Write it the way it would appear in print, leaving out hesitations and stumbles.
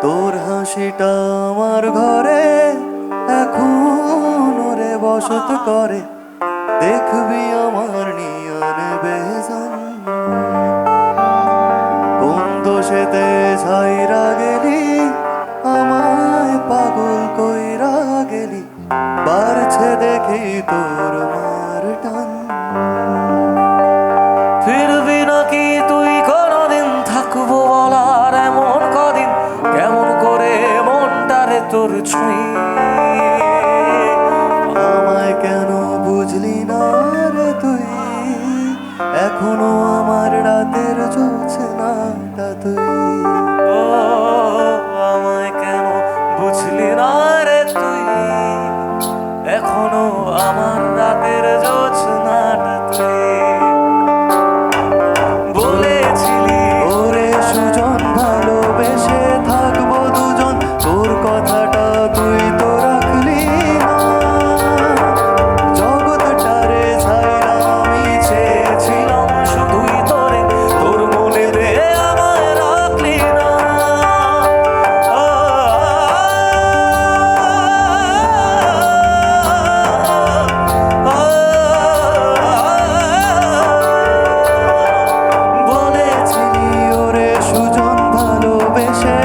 তোর হাসিটা আমার ঘরে এখন রে বসত করে, দেখবি আমার নিয়ন বেজান। কোন দোষেতে ছাইরা গেলি, আমায় পাগল কইরা গেলি, বাড়ছে দেখি তোর মার টান। ফিরবি নাকি তুই কোনদিন, থাকবো বলার এমন কদিন, কেমন করে মনটারে তোর ছুঁই। আমায় কেন বুঝলি না রে তুই, এখনো আমার রাতের জোছনাটা তুই। ও আমায় কেন বুঝলি না রে তুই, এখনো আমার রাতের জোছনাটা তুই। বলেছিলি ওরে সুজন ভালোবেসে থাকবো দুজন, তোর কথাটা তুই তো রাখলি না। জগৎটারে ছাইরা আমি ছিলাম শুধুই তোরে, তোর মনে রে আমায় রাখলি না। বলেছিলি ওরে সুজন ভালোবেসে